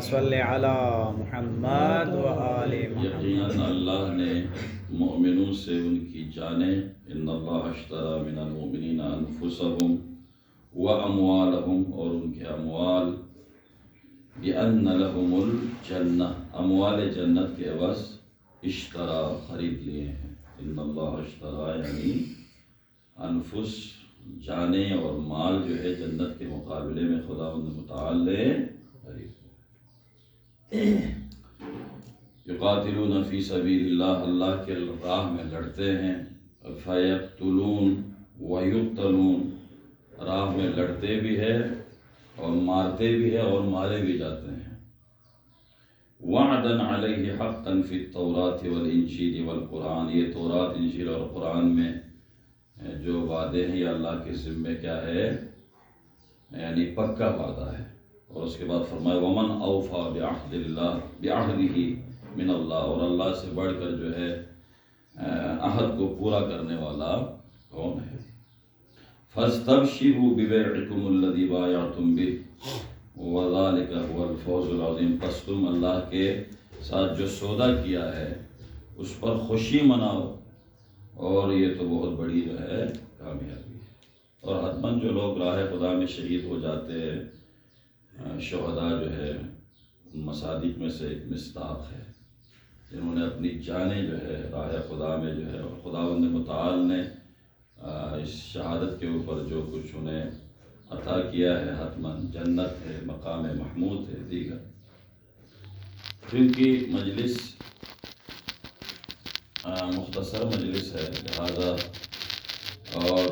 صل علی محمد و آل محمد۔ یقیناً اللہ نے مومنوں سے ان کی جانیں، ان اللہ اشتری من المؤمنین انفسهم واموالهم، اور ان کے اموال، بان لهم الجنہ، اموال جنت کے عوض اشترا، خرید لیے ہیں۔ ان اللہ اشترا یعنی انفس، جانیں اور مال جو ہے جنت کے مقابلے میں خداوند متعال نے خرید لیا۔ یقاتلون فی سبیل اللہ، اللہ کے راہ میں لڑتے ہیں، فیقتلون ویقتلون، راہ میں لڑتے بھی ہے اور مارتے بھی ہے اور مارے بھی جاتے ہیں۔ وعدن علیہ حقا فی التوراۃ والانجیل والقرآن، یہ تورات، انجیل اور قرآن میں جو وعدے ہیں یہ اللہ کے ذمے کیا ہے، یعنی پکا وعدہ ہے۔ اور اس کے بعد فرمایا ومن اوفی بعہد اللہ، بعہدہ من اللہ، اور اللہ سے بڑھ کر جو ہے عہد کو پورا کرنے والا کون ہے؟ فاستبشروا ببیعکم الذی بایعتم بہ وذالک هو الفوز العظیم، پس تم اللہ کے ساتھ جو سودا کیا ہے اس پر خوشی مناؤ، اور یہ تو بہت بڑی جو ہے کامیابی ہے۔ اور حتماً جو لوگ راہ خدا میں شہید ہو جاتے ہیں، شہداء جو ہے ان مصادیق میں سے ایک مصداق ہے، جنہوں نے اپنی جانیں جو ہے راہ خدا میں جو ہے، اور خداوند متعال نے اس شہادت کے اوپر جو کچھ انہیں عطا کیا ہے، حتماً جنت ہے، مقام محمود ہے، دیگر۔ کیونکہ مجلس مختصر مجلس ہے، لہذا اور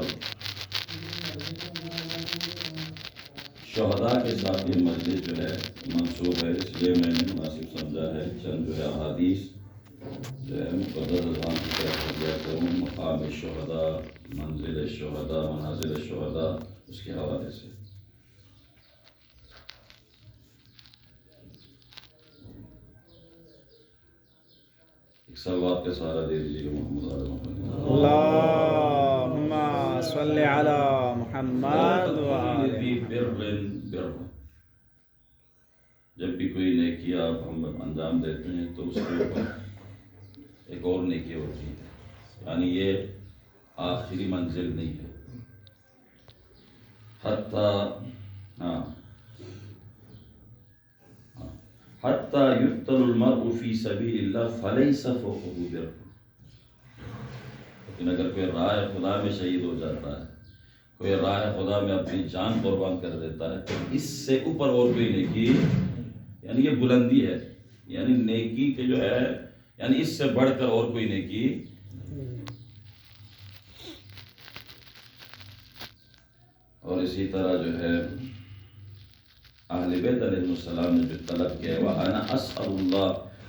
شہداء کے ساتھ یہ مجلس جو ہے منسوب ہے، اس لیے میں نے مناسب سمجھا ہے چند جو ہے احادیث جو ہے مقدس ازوان کی طرف دیا کروں، مقام الشہداء، منزل الشہداء، منازل الشہداء، اس کے حوالے سے۔ ایک سلوات کا سہارا دے دیجیے محمد علی محمد۔ اللہم صل علی محمد و آل بر، جب بھی کوئی نیکی آپ ہم انجام دیتے ہیں تو اس کے اوپر ایک اور نیکی ہوتی ہے، یعنی یہ آخری منزل نہیں ہے۔ حتی یقتل المرء فی سبیل اللہ فلیس فوقہ بر، لیکن اگر کوئی راہ خدا میں شہید ہو جاتا ہے، کوئی راہ خدا میں اپنی جان قربان کر دیتا ہے، تو اس سے اوپر اور کوئی نیکی، یعنی یہ بلندی ہے، یعنی نیکی کے جو ہے، یعنی اس سے بڑھ کر اور کوئی نیکی۔ اور اسی طرح جو ہے اہل بیت علیہ السلام نے جو طلب کیا ہے، وَأَنَا أَسْأَلُ اللَّهَ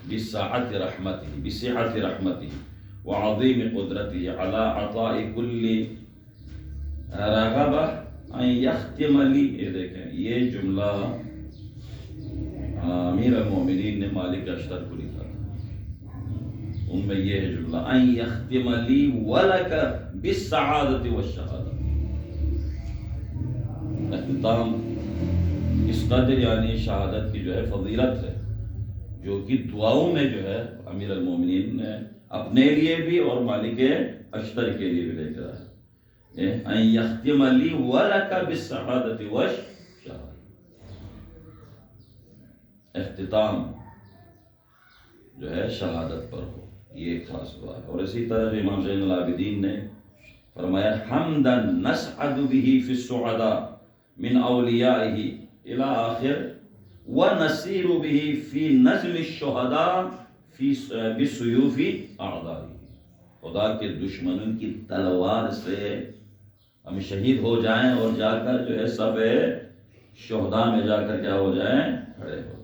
بِسَعَةِ رَحْمَتِهِ، بِسِعَةِ رَحْمَتِهِ وَعَظِيمِ قُدْرَتِهِ عَلَىٰ عَطَاءِ كُلِّ رَغَبَةٍ أَن يَخْتِمَ لِي، یہ دیکھیں یہ جملہ امیر المومنین نے مالک اشتر کو لکھا تھا، ان میں یہ ہے جملہ أَن يَخْتِمَ لِي وَلَكَ بِالسَّعَادَةِ وَالشَّهَادَةِ، اختتام اس قدر یعنی شہادت کی جو ہے فضیلت ہے، جو کہ دعاؤں میں جو ہے امیر المومنین نے اپنے لیے بھی اور مالک اشتر کے لیے بھی لے کر آئے، ان یختم لی ولک بالسعادت والشہادہ، اختتام جو ہے شہادت پر ہو، یہ ایک خاص دعا ہے۔ اور اسی طرح امام زین العابدین نے فرمایا حمدا نسعد به فی السعداء من اولیائہ الى آخر وَنَسِيرُ بِهِ فِي نَزْمِ الشُّهَدَاءِ بِسُيُوفِ أَعْدَائِهِ، خدا کے دشمنوں کی تلوار سے ہم شہید ہو جائیں اور جا کر جو ہے سب شہداء میں جا کر کیا ہو جائیں، کھڑے ہو جائیں۔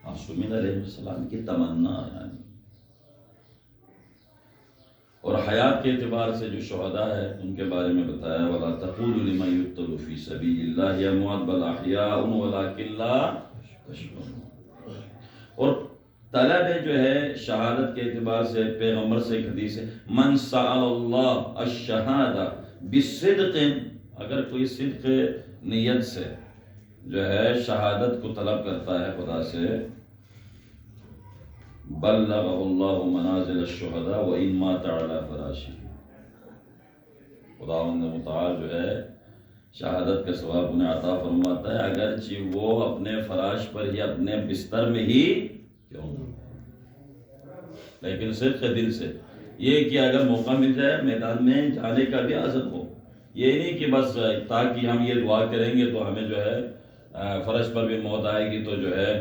معصومین علیہ السلام کی تمنا یعنی، اور حیات کے اعتبار سے جو شہداء ہے ان کے بارے میں بتایا وَلَا تَقُولُوا لِمَن يُقْتَلُ فِي سَبِيلِ اللَّهِ أَمْوَاتٌ بَلْ أَحْيَاءٌ وَلَٰكِن لَا تَشْعُرُونَ۔ اور طلب جو ہے شہادت کے اعتبار سے پیغمبر سے ایک حدیث ہے من سأل اللہ الشہادہ بصدق، اگر کوئی صدق نیت سے جو ہے شہادت کو طلب کرتا ہے خدا سے، بلغہ اللہ منازل الشہداء وان مات علی فراشہ، خداوند متعال جو ہے شہادت کا ثواب انہیں عطا فرماتا ہے اگرچہ وہ اپنے فراش پر ہی، اپنے بستر میں ہی کیوں نہ، لیکن صدق دل سے، یہ کہ اگر موقع مل جائے میدان میں جانے کا بھی عزم ہو، یہ نہیں کہ بس تاکہ ہم یہ دعا کریں گے تو ہمیں جو ہے فرش پر بھی موت آئے گی تو جو ہے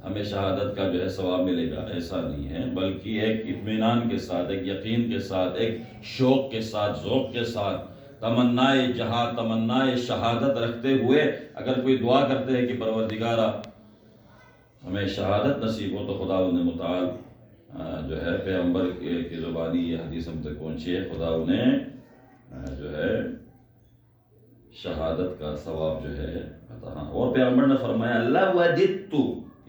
ہمیں شہادت کا جو ہے ثواب ملے گا، ایسا نہیں ہے، بلکہ ایک اطمینان کے ساتھ، ایک یقین کے ساتھ، ایک شوق کے ساتھ، ذوق کے ساتھ، تمنائے جہاں، تمنائے شہادت رکھتے ہوئے اگر کوئی دعا کرتے ہیں کہ پروردگارا ہمیں شہادت نصیب ہو، تو خداوند متعال جو ہے پیغمبر کی زبانی یہ حدیث ہم تک پہنچی ہے، خدا انہیں جو ہے شہادت کا ثواب جو ہے عطا۔ اور پیغمبر نے فرمایا اللہ وددت،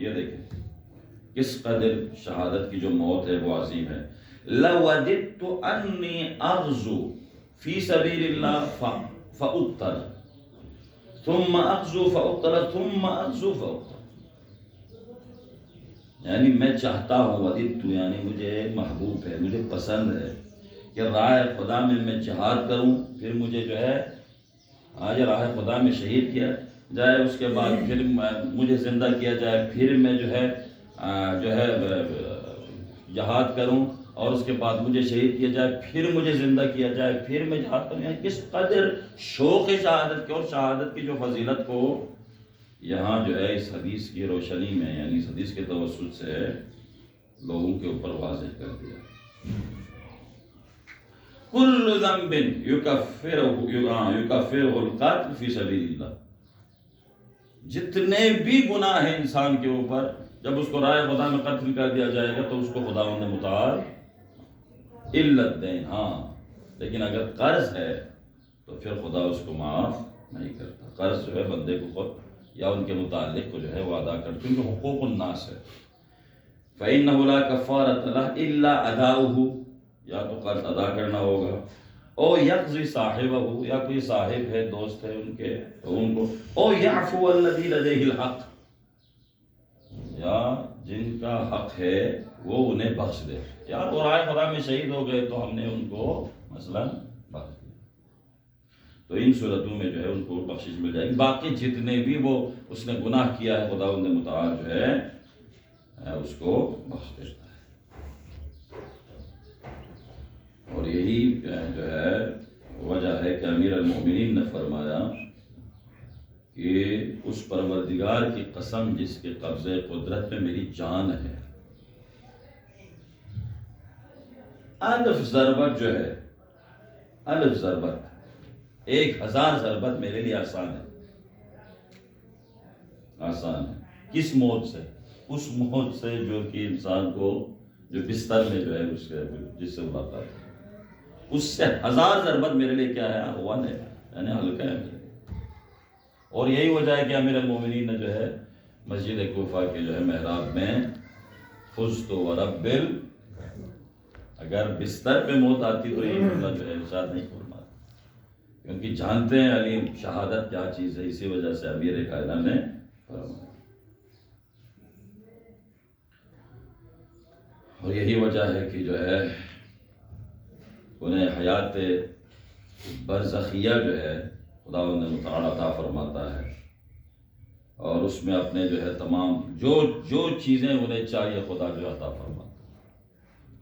یہ دیکھیں کس قدر شہادت کی جو موت ہے وہ عظیم ہے، لوددت انی اغزو فی سبیل اللہ فاقتل ثم اغزو فاقتل ثم اغزو فاقتل، یعنی میں چاہتا ہوں، وددت یعنی مجھے محبوب ہے، مجھے پسند ہے کہ راہ خدا میں جہاد کروں، پھر مجھے جو ہے آج راہ خدا میں شہید کیا جائے، اس کے بعد پھر مجھے زندہ کیا جائے، پھر میں جو ہے جہاد کروں، اور اس کے بعد مجھے شہید کیا جائے، پھر مجھے زندہ کیا جائے، پھر میں جہاد کروں، یعنی کس قدر شوق شہادت کے اور شہادت کی جو فضیلت کو یہاں جو ہے اس حدیث کی روشنی میں، یعنی اس حدیث کے توسط سے لوگوں کے اوپر واضح کر دیا۔ کل ذنب یکفرہ القتل فی سبیل اللہ، جتنے بھی گناہ ہیں انسان کے اوپر، جب اس کو راہ خدا میں قتل کر دیا جائے گا تو اس کو خداوند متعال الا الدین، ہاں لیکن اگر قرض ہے تو پھر خدا اس کو معاف نہیں کرتا، قرض جو ہے بندے کو خود یا ان کے متعلق کو جو ہے وہ ادا کرتے ہیں، کیونکہ حقوق الناس ہے، فإنہ لا کفارۃ لہ الا اداؤہ، یا تو قرض ادا کرنا ہوگا، او یقضی صاحبہ، یا کوئی صاحب ہے، دوست ہے ان کے تو ان کو، او یعفو الذی لدیہ الحق، یا جن کا حق ہے وہ انہیں بخش دے، یا تو راہ خدا میں شہید ہو گئے تو ہم نے ان کو مثلا بخش دیا، تو ان صورتوں میں جو ہے ان کو بخشش مل جائے گی، باقی جتنے بھی وہ اس نے گناہ کیا ہے خداوند متعال جو ہے اس کو بخش دیتا ہے۔ اور یہی جو ہے وجہ ہے کہ امیر المؤمنین نے فرمایا کہ اس پروردگار کی قسم جس کے قبضے قدرت میں میری جان ہے، الف ضربت جو ہے، الف ضربت 1000 ضربت میرے لیے آسان ہے، آسان ہے، کس موت سے؟ اس موت سے جو کہ انسان کو جو بستر میں جو ہے اس کے جس سے ملاقات ہے، اس سے 1000 ضربت میرے لیے کیا ہے؟ احوان ہے، یعنی ہلکا ہے میرے لیے۔ اور یہی وجہ ہے کہ امیر المومنین نے جو ہے مسجد کوفہ کے جو ہے محراب میں فزت ورب اگر بستر پہ موت آتی تو یہ جملہ جو ہے ارشاد نہیں فرماتا، کیونکہ جانتے ہیں علیم شہادت کیا چیز ہے، اسی وجہ سے امیر کائنہ نے فرمایا۔ اور یہی وجہ ہے کہ جو ہے انہیں حیات برزخیہ جو ہے خداوند متعال عطا فرماتا ہے، اور اس میں اپنے جو ہے تمام جو چیزیں انہیں چاہیے خدا جو عطا فرماتا ہے۔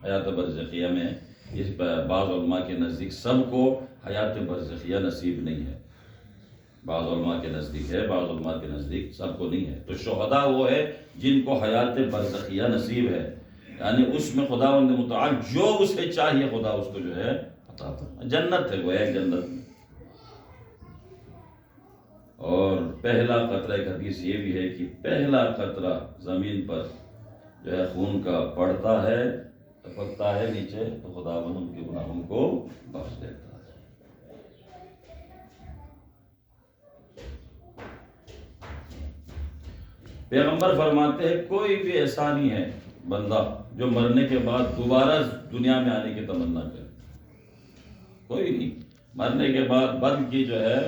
حیات برزخیہ میں اس بعض علماء کے نزدیک سب کو حیات برزخیہ نصیب نہیں ہے، بعض علماء کے نزدیک ہے، بعض علماء کے نزدیک سب کو نہیں ہے، تو شہداء وہ ہے جن کو حیات برزخیہ نصیب ہے، یعنی اس میں خداوند متعال جو اسے چاہیے خدا اس کو جو ہے عطا فرمائے، جنت ہے وہ ایک جنت میں۔ اور پہلا قطرہ، ایک حدیث یہ بھی ہے کہ پہلا قطرہ زمین پر جو ہے خون کا پڑتا ہے، ٹپکتا ہے نیچے، تو خداوند ان کے گناہوں کو بخش دیتا ہے۔ پیغمبر فرماتے ہیں کوئی بھی ایسا نہیں ہے بندہ جو مرنے کے بعد دوبارہ دنیا میں آنے کی تمنا کرے، کوئی نہیں۔ مرنے کے بعد بد کی جو ہے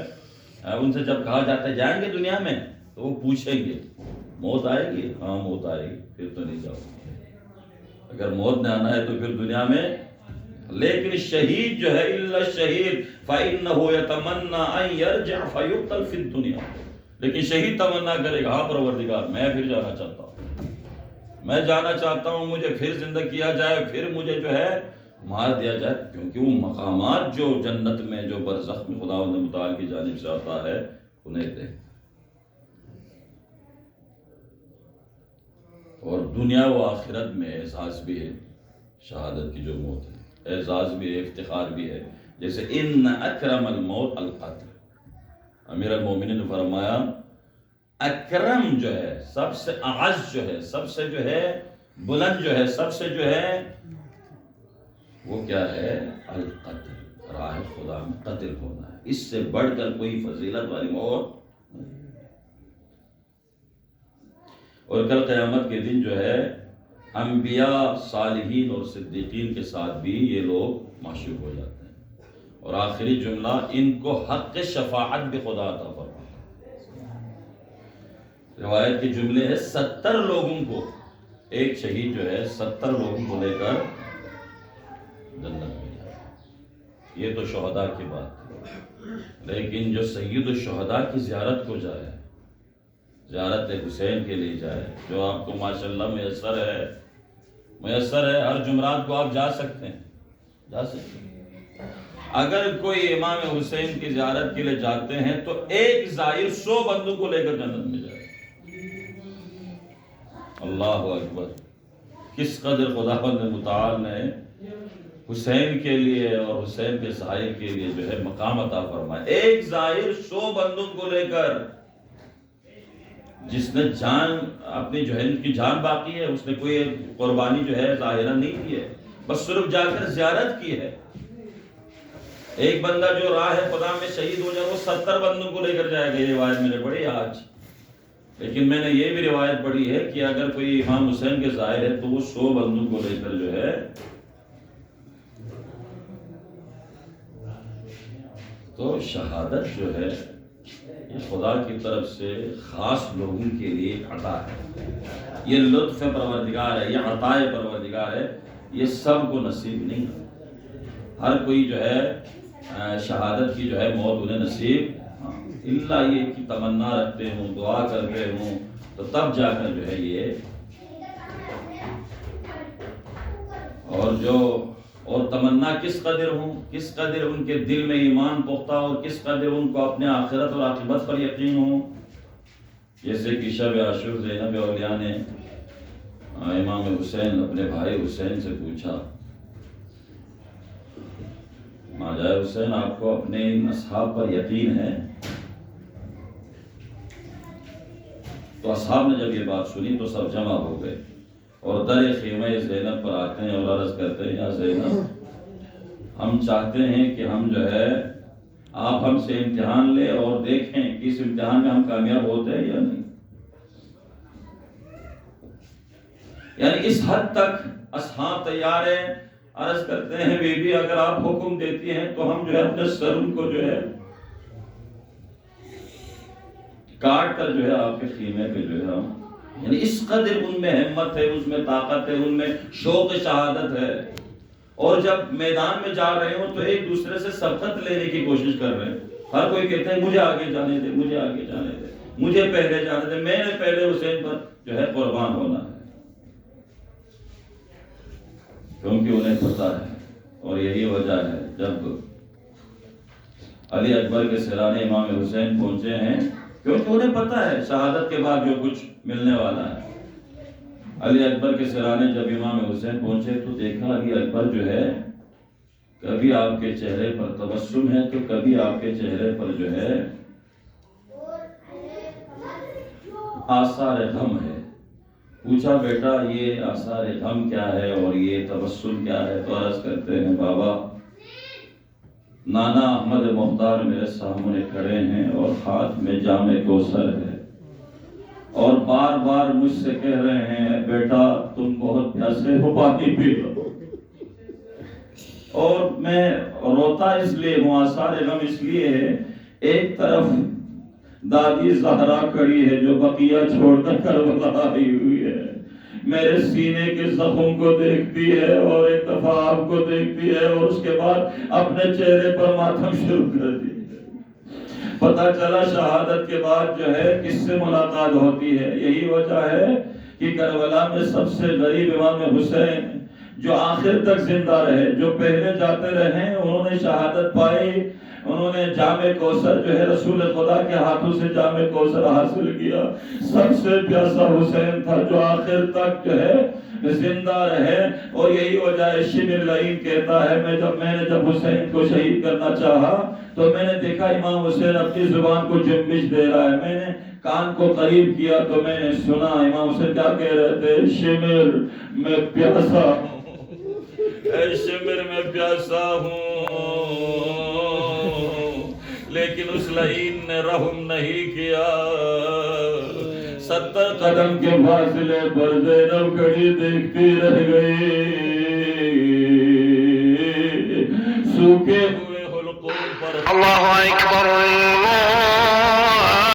ان سے جب کہا جاتا ہے جائیں گے دنیا میں، تو وہ پوچھیں گے موت آئے گی؟ ہاں موت آئے گی، پھر تو نہیں جاؤ گے۔ اگر موت نے آنا ہے تو پھر دنیا میں، لیکن شہید جو ہے الا الشہید فإنه يتمنى ان يرجع فيقتل في الدنيا، لیکن شہید تمنا کرے گا ہاں پروردگار میں پھر جانا چاہتا ہوں، میں جانا چاہتا ہوں، مجھے پھر زندہ کیا جائے، پھر مجھے جو ہے مار دیا جائے، کیونکہ وہ مقامات جو جنت میں جو برزخ میں خدا متعال کی جانب سے آتا ہے انہیں دے۔ اور دنیا و آخرت میں اعزاز بھی ہے، شہادت کی جو موت ہے اعزاز بھی ہے، افتخار بھی ہے۔ جیسے ان اکرم الموت القتل، امیر المومنین نے فرمایا اکرم جو ہے سب سے اعز جو ہے، سب سے جو ہے بلند جو ہے، سب سے جو ہے وہ کیا ہے؟ القتل، راہ خدا میں قتل ہونا ہے، اس سے بڑھ کر کوئی فضیلت والی موت۔ اور کل قیامت کے دن جو ہے انبیاء، صالحین اور صدیقین کے ساتھ بھی یہ لوگ معشوق ہو جاتے ہیں۔ اور آخری جملہ، ان کو حق شفاعت بھی خدا عطا فرماتا ہے۔ روایت کے جملے ہے 70 لوگوں کو، ایک شہید جو ہے 70 لوگوں کو لے کر جنت میں جائے۔ یہ تو شہداء کی بات ہے، لیکن جو سید الشہداء کی زیارت کو جائے، زیارت حسین کے لیے جائے، جو آپ کو ماشاءاللہ میسر ہے، ہر جمعرات کو آپ جا سکتے ہیں، جا سکتے ہیں۔ اگر کوئی امام حسین کی زیارت کے لیے جاتے ہیں تو ایک زائر 100 بندوں کو لے کر جنت میں جائے۔ اللہ اکبر! کس قدر خداوند متعال نے حسین کے لیے اور حسین کے سائے کے لیے جو ہے مقام عطا فرمایا۔ ایک زائر 100 بندوں کو لے کر، جس نے جان اپنی جو ہے ان کی جان باقی ہے، اس نے کوئی قربانی جو ہے ظاہرہ نہیں کی ہے، بس صرف جا کر زیارت کی ہے۔ ایک بندہ جو راہ خدا میں شہید ہو جائے وہ 70 بندوں کو لے کر جائے گا۔ یہ روایت میں نے پڑھی آج، لیکن میں نے یہ بھی روایت پڑھی ہے کہ اگر کوئی امام حسین کے ظاہر ہے تو وہ 100 بندوں کو لے کر جو ہے۔ تو شہادت جو ہے یہ خدا کی طرف سے خاص لوگوں کے لیے عطا ہے، یہ لطف پروردگار ہے، یہ عطا پروردگار ہے، یہ سب کو نصیب نہیں ہے۔ ہر کوئی جو ہے شہادت کی جو ہے موت انہیں نصیب، اللہ یہ کی تمنا رکھتے ہوں، دعا کرتے ہوں، تو تب جا کر جو ہے یہ اور تمنا کس قدر ہوں، کس قدر ان کے دل میں ایمان پختہ ہو، کس قدر ان کو اپنے آخرت اور عاقبت پر یقین ہو۔ جیسے کہ شب عاشور زینب اولیاء نے امام حسین اپنے بھائی حسین سے پوچھا، ماجائے حسین آپ کو اپنے ان اصحاب پر یقین ہے؟ تو اصحاب نے جب یہ بات سنی تو سب جمع ہو گئے اور در خیمہ زینب پر آتے ہیں اور عرض کرتے ہیں، یا زینب ہم چاہتے ہیں کہ ہم جو ہے آپ ہم سے امتحان لیں اور دیکھیں کہ اس امتحان میں ہم کامیاب ہوتے ہیں یا نہیں۔ یعنی اس حد تک اصحاب تیار ہیں، عرض کرتے ہیں بی بی اگر آپ حکم دیتی ہیں تو ہم جو ہے اپنے سر ان کو جو ہے کاٹ کر جو ہے آپ کے خیمے پہ جو ہے ہم، یعنی اس قدر ان میں ہمت ہے، اس میں طاقت ہے، ان میں شوق شہادت ہے۔ اور جب میدان میں جا رہے ہوں تو ایک دوسرے سے سبقت لینے کی کوشش کر رہے ہیں، ہر کوئی کہتے ہیں مجھے آگے جانے دے، مجھے آگے جانے دے، مجھے پہلے جانے دے، میں نے پہلے حسین پر جو ہے قربان ہونا ہے، کیونکہ انہیں پتہ ہے۔ اور یہی وجہ ہے جب علی اکبر کے سرانے امام حسین پہنچے ہیں، کیونکہ انہیں پتہ ہے شہادت کے بعد جو کچھ ملنے والا ہے۔ علی اکبر کے سرانے جب امام حسین پہنچے تو دیکھا علی اکبر جو ہے کبھی آپ کے چہرے پر تبسم ہے تو کبھی آپ کے چہرے پر جو ہے آثار غم ہے۔ پوچھا بیٹا یہ آثار غم کیا ہے اور یہ تبسم کیا ہے؟ تو عرض کرتے ہیں بابا نانا احمد مختار میرے سامنے کھڑے ہیں اور ہاتھ میں جام کوثر ہے اور بار بار مجھ سے کہہ رہے ہیں بیٹا تم بہت پیاسے ہو، پانی پی لو، اور میں روتا اس لیے ہوں، آثار غم اس لیے ہے، ایک طرف دادی زہرا کھڑی ہے جو بقیہ چھوڑ کر کربلا آئی ہوئی ہے، میرے سینے کے زخم کو دیکھتی ہے اور ایک دفعہ آپ کو دیکھتی ہے اور اس کے بعد اپنے چہرے پر ماتم شروع کر دی۔ پتہ چلا شہادت کے بعد جو ہے کس سے ملاقات ہوتی ہے۔ یہی وجہ ہے کہ کربلا میں سب سے غریب امام حسین جو آخر تک زندہ رہے، جو پہلے جاتے رہے، انہوں نے شہادت پائی، انہوں نے جامِ کوثر جو ہے رسول خدا کے ہاتھوں سے جامِ کوثر حاصل کیا۔ سب سے پیاسا حسین تھا جو آخر تک جو ہے زندہ رہے، اور یہی وجہ ہے شبر لعین کہتا ہے میں نے جب حسین کو شہید کرنا چاہا تو میں نے دیکھا امام حسین اپنی زبان کو جنبش دے رہا ہے، میں نے کان کو قریب کیا تو میں نے سنا امام حسین کیا کہہ رہے تھے، شمر میں پیاسا ہوں، اے شمر میں پیاسا ہوں، لیکن اس لعین نے رحم نہیں کیا۔ 70 قدم کے فاصلے پر زینب کھڑی دیکھتی رہ گئی، سوکھے ہوئے حلقوں پر اللہ اکبر